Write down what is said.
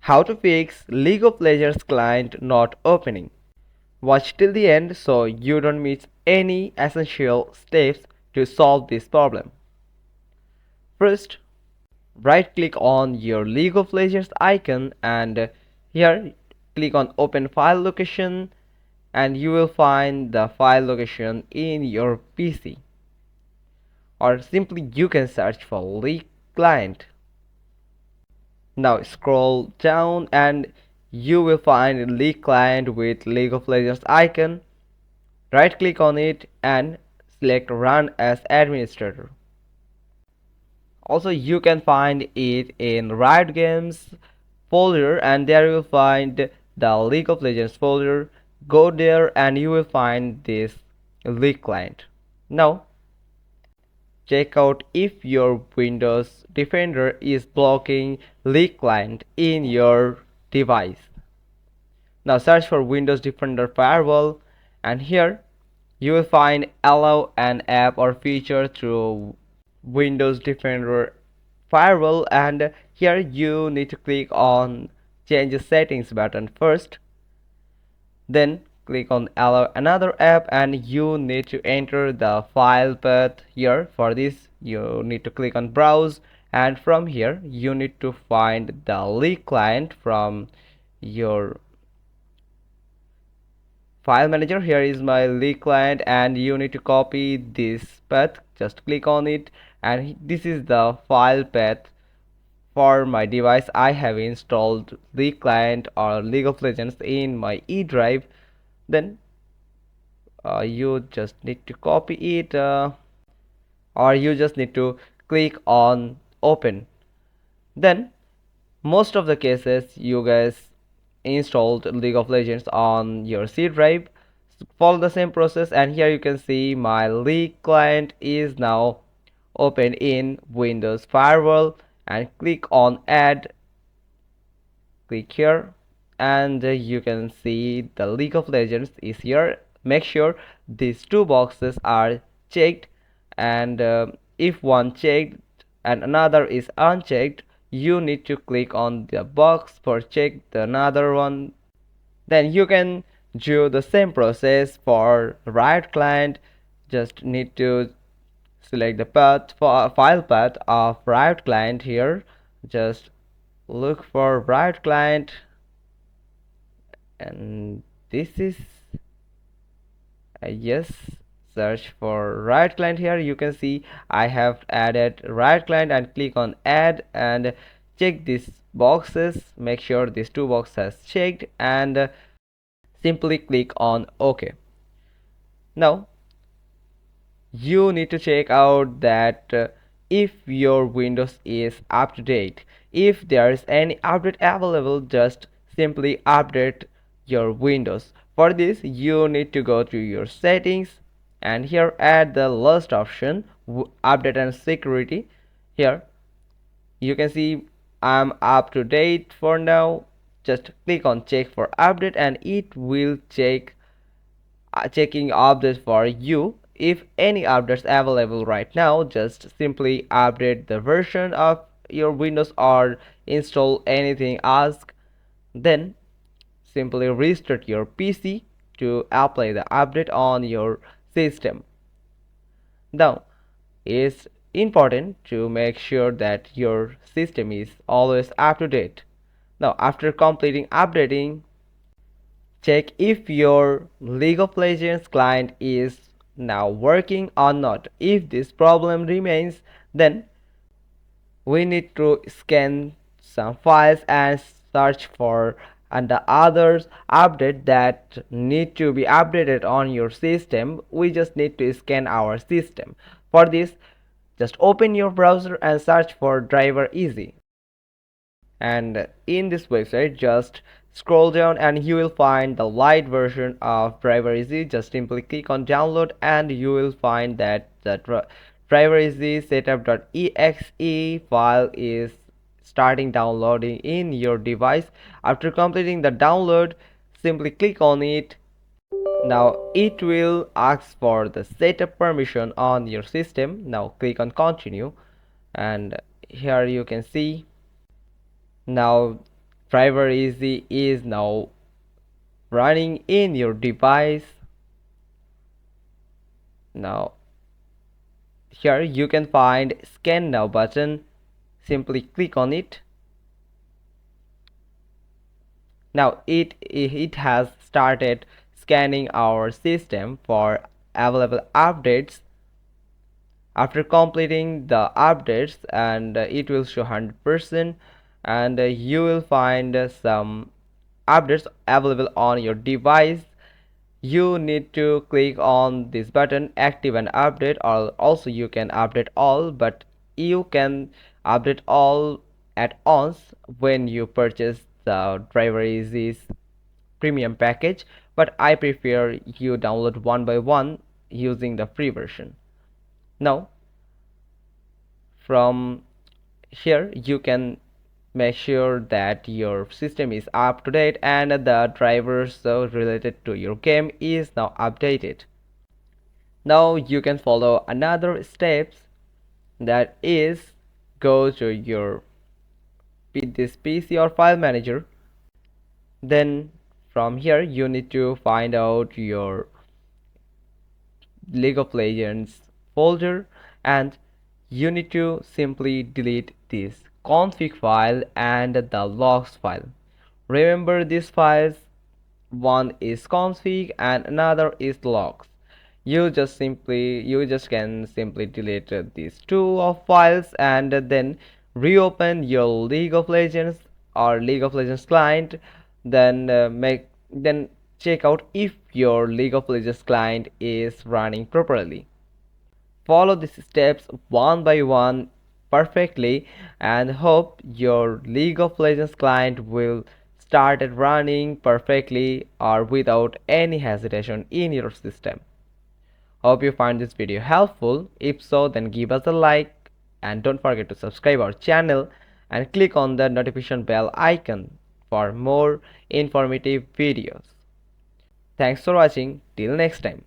How to fix League of Legends client not opening. Watch till the end so you don't miss any essential steps to solve this problem. First, right click on your League of Legends icon and here click on open file location and you will find the file location in your PC, or simply you can search for League client. Now scroll down and you will find League client with League of Legends icon. Right click on it and select run as administrator. Also you can find it in Riot Games folder and there you will find the League of Legends folder. Go there and you will find this League client. Now check out if your Windows Defender is blocking League client in your device. Now search for Windows Defender Firewall and here you will find allow an app or feature through Windows Defender Firewall, and here you need to click on change settings button first, then click on allow another app and you need to enter the file path here. For this you need to click on browse and from here you need to find the League client from your file manager. Here is my League client and you need to copy this path. Just click on it and this is the file path for my device. I have installed League client or League of Legends in my E drive. Then you just need to copy it or you just need to click on open. Then most of the cases you guys installed League of Legends on your C drive. Follow the same process and here you can see my League client is now open in Windows Firewall and click on add. Click here and you can see the League of Legends is here. Make sure these two boxes are checked and if one checked and another is unchecked, you need to click on the box for check the another one. Then you can do the same process for Riot client. Just need to select the path for file path of Riot client here. Just look for Riot client and this is yes, search for Riot client. Here you can see I have added Riot client and click on add and check these boxes. Make sure these two boxes checked and simply click on OK. Now you need to check out that if your Windows is up to date. If there is any update available, just simply update your Windows. For this you need to go to your settings and here add the last option, update and security. Here you can see I'm up to date for now. Just click on check for update and it will check checking updates for you. If any updates available right now, just simply update the version of your Windows or install anything asked. Then simply restart your PC to apply the update on your system. Now it's important to make sure that your system is always up to date. Now after completing updating, check if your League of Legends client is now working or not. If this problem remains, then we need to scan some files and search for and the others update that need to be updated on your system. We just need to scan our system. For this, just open your browser and search for driver easy. And in this website just scroll down and you will find the light version of driver easy. Just simply click on download and you will find that the driver easy setup.exe file is starting downloading in your device. After completing the download, simply click on it. Now it will ask for the setup permission on your system. Now click on continue and here you can see now driver easy is now running in your device. Now here you can find scan now button. Simply click on it. Now it has started scanning our system for available updates. After completing the updates, and it will show 100%, and you will find some updates available on your device. You need to click on this button active and update, or also you can update all, but you can update all at once when you purchase the driver easy's premium package, but I prefer you download one by one using the free version. Now from here you can make sure that your system is up to date and the drivers related to your game is now updated. Now you can follow another steps, that is go to your this PC or file manager. Then from here you need to find out your League of Legends folder, and you need to simply delete this config file and the logs file. Remember these files, one is config and another is logs. You just can simply delete these two of files and then reopen your League of Legends or League of Legends client. Then then check out if your League of Legends client is running properly. Follow these steps one by one perfectly and hope your League of Legends client will start running perfectly or without any hesitation in your system. Hope you find this video helpful. If so, then give us a like and don't forget to subscribe our channel and click on the notification bell icon for more informative videos. Thanks for watching. Till next time.